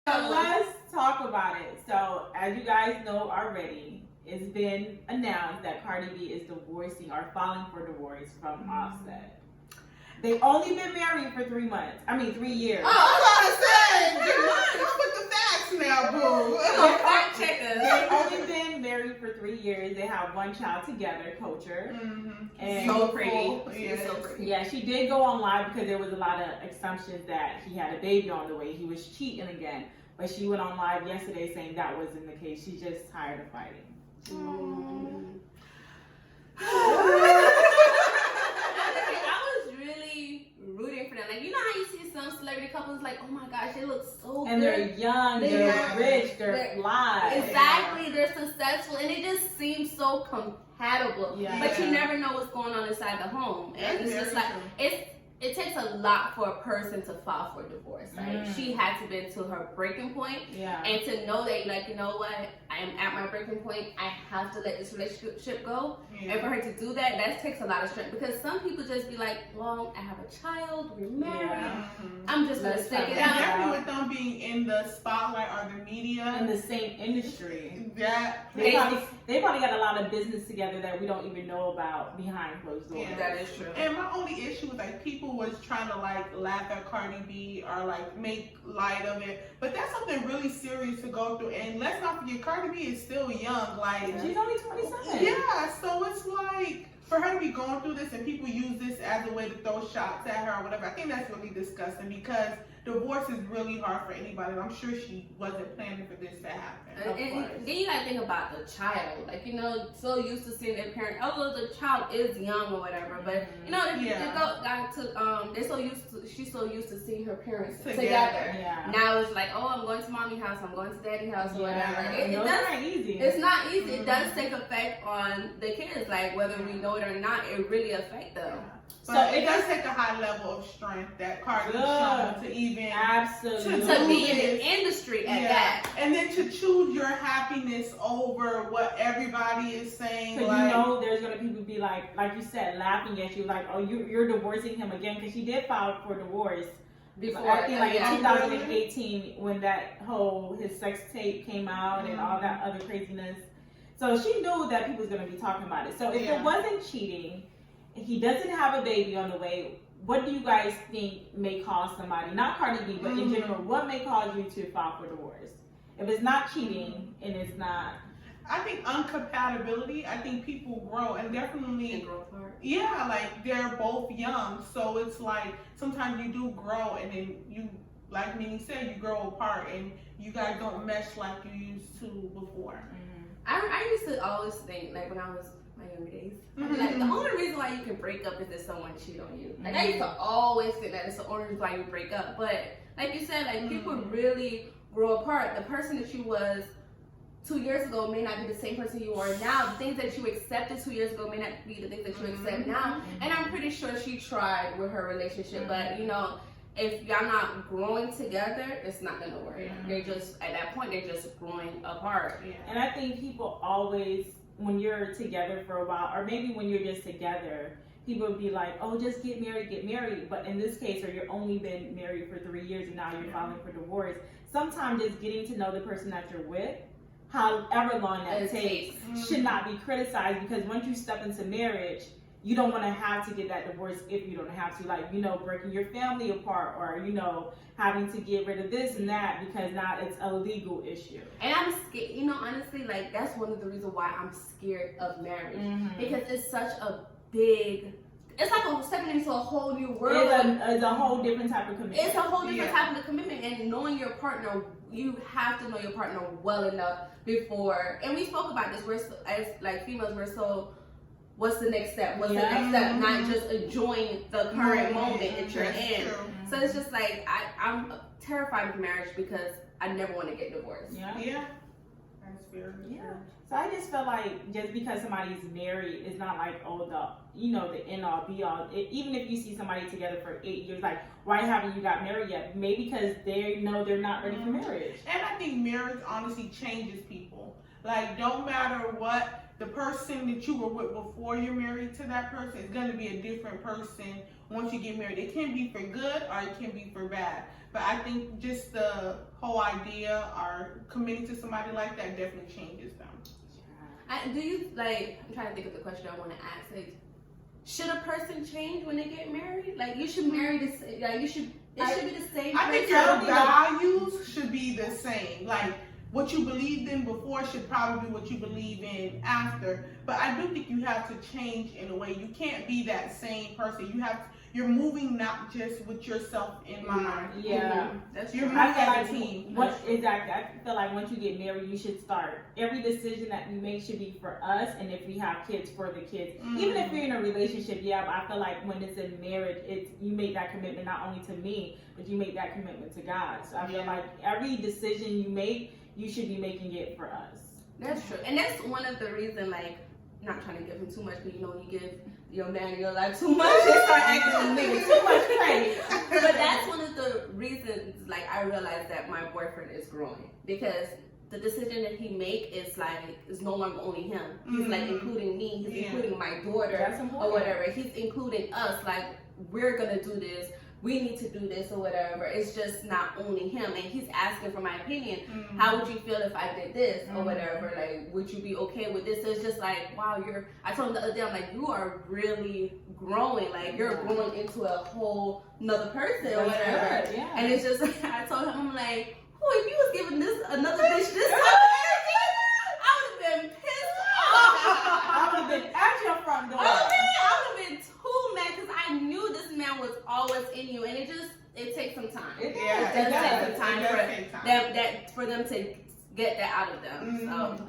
So let's talk about it. So as you guys know already, it's been announced that Cardi B is divorcing or filing for divorce from Offset. They've only been married for 3 months. 3 years. Oh, I was gonna say, come with the facts now, boo. Fact checkers. They've only been married for 3 years. They have one child together, Culture. And So pretty. Yeah, So pretty. yeah, she did go on live because there was a lot of assumptions that he had a baby on the way. He was cheating again. But she went on live yesterday saying that wasn't the case. She's just tired of fighting. I was really rooting for them. Like, you know how you see some celebrity couples like, oh my gosh, they look so And good. they're young, they're rich, they're fly. Exactly, they're successful, and it just seems so compatible. Yeah. But you never know what's going on inside the home, and it's just like it takes a lot for a person to file for divorce. Like she had to be to her breaking point, and to know that, like, you know what, I am at my breaking point. I have to let this relationship go, and for her to do that, that takes a lot of strength. Because some people just be like, well, I have a child, we're married, I'm just gonna stick it out. Definitely with them being in the spotlight or the media in the same industry. That They probably got a lot of business together that we don't even know about behind closed doors. Yeah. That is true. And my only issue was like people was trying to like laugh at Cardi B or like make light of it, but that's something really serious to go through. And let's not forget, Cardi B is still young. Like she's only 27. Yeah, so it's like for her to be going through this and people use this as a way to throw shots at her or whatever. I think that's really disgusting because divorce is really hard for anybody. And I'm sure she wasn't planning for this to happen. And then you gotta think about the child, like, you know, so used to seeing their parent, although the child is young or whatever, but you know, she's so used to seeing her parents together. Yeah. Now it's like, oh, I'm going to mommy house, I'm going to daddy house or whatever. It's not easy. It's not easy. It does take effect on the kids, like whether we know it or not, it really affects them. But it does take a high level of strength that Cardi's shown to even absolutely to be in the industry at that, and then to choose your happiness over what everybody is saying. Because like, you know there's gonna people be like you said, laughing at you, like, oh, you're divorcing him again, because she did file for divorce before. I think like in 2018 when that whole his sex tape came out and all that other craziness. So she knew that people was gonna be talking about it. So if it wasn't cheating, he doesn't have a baby on the way, what do you guys think may cause somebody, not Cardi B, but in general, what may cause you to file for divorce? If it's not cheating and it's not... I think uncompatibility. I think people grow and definitely grow apart. Yeah, like they're both young, so it's like sometimes you do grow and then you, like Minnie said, you grow apart and you guys don't mesh like you used to before. I used to always think, like when I was my younger days, like the only reason why you can break up is if someone cheat on you. Like I used to always think that it's the only reason why you break up. But like you said, like people really grow apart. The person that you was 2 years ago may not be the same person you are now. The things that you accepted 2 years ago may not be the things that you accept now. And I'm pretty sure she tried with her relationship, but you know, if y'all not growing together, it's not gonna work. They're just, at that point, they're just growing apart. And I think people always, when you're together for a while, or maybe when you're just together, people would be like, oh, just get married. But in this case, or you're only been married for 3 years and now you're filing for divorce, sometimes just getting to know the person that you're with, however long that takes, should not be criticized, because once you step into marriage, you don't want to have to get that divorce if you don't have to, like, you know, breaking your family apart, or, you know, having to get rid of this and that because now it's a legal issue. And I'm scared, you know, honestly, like, that's one of the reasons why I'm scared of marriage. Because it's such a big, it's like stepping into a whole new world. It's a whole different type of commitment. It's a whole different type of commitment, and knowing your partner, you have to know your partner well enough before, and we spoke about this, as like females, we're so, what's the next step? What's the next step? Not just enjoying the current moment that you're in. So it's just like, I'm terrified of marriage because I never want to get divorced. Yeah. That's very true. So I just feel like just because somebody's married, it's not like, oh, the end all be all. Even if you see somebody together for 8 years, like, why haven't you got married yet? Maybe because they know they're not ready for marriage. And I think marriage honestly changes people. Like, don't matter what the person that you were with before you're married to that person is going to be a different person once you get married. It can be for good or it can be for bad. But I think just the whole idea or committing to somebody like that definitely changes them. Do you like? I'm trying to think of the question I want to ask. Like, should a person change when they get married? Like, you should marry this. Like, you should. It should be the same. I think your values should be the same. Like, what you believed in before should probably be what you believe in after. But I do think you have to change in a way. You can't be that same person. You're moving not just with yourself in mind. Yeah, that's you're true. moving I as a feel team. exactly. I feel like once you get married, you should start. Every decision that we make should be for us, and if we have kids, for the kids. Even if you're in a relationship, but I feel like when it's in marriage, you make that commitment not only to me, but you make that commitment to God. So I feel like every decision you make, you should be making it for us. That's true, and that's one of the reasons. Like, not trying to give him too much, but you give your man in your life too much, they start acting nigga too much crazy. But that's one of the reasons, like, I realized that my boyfriend is growing, because the decision that he make is no longer only him. He's like including me, he's including my daughter or whatever. He's including us, like, we're gonna do this, we need to do this or whatever. It's just not only him, and he's asking for my opinion. How would you feel if I did this or whatever? Like, would you be okay with this? So it's just like, wow, I told him the other day, I'm like, you are really growing. Like, you're growing into a whole nother person or whatever. Yeah. And it's just, I told him, I'm like, if you was giving this another bitch this type of energy, I would have been pissed off. I would have been at your front door. I would have been too mad, because I knew this man was always in you, and it takes some time. It does take some time for for them to get that out of them. So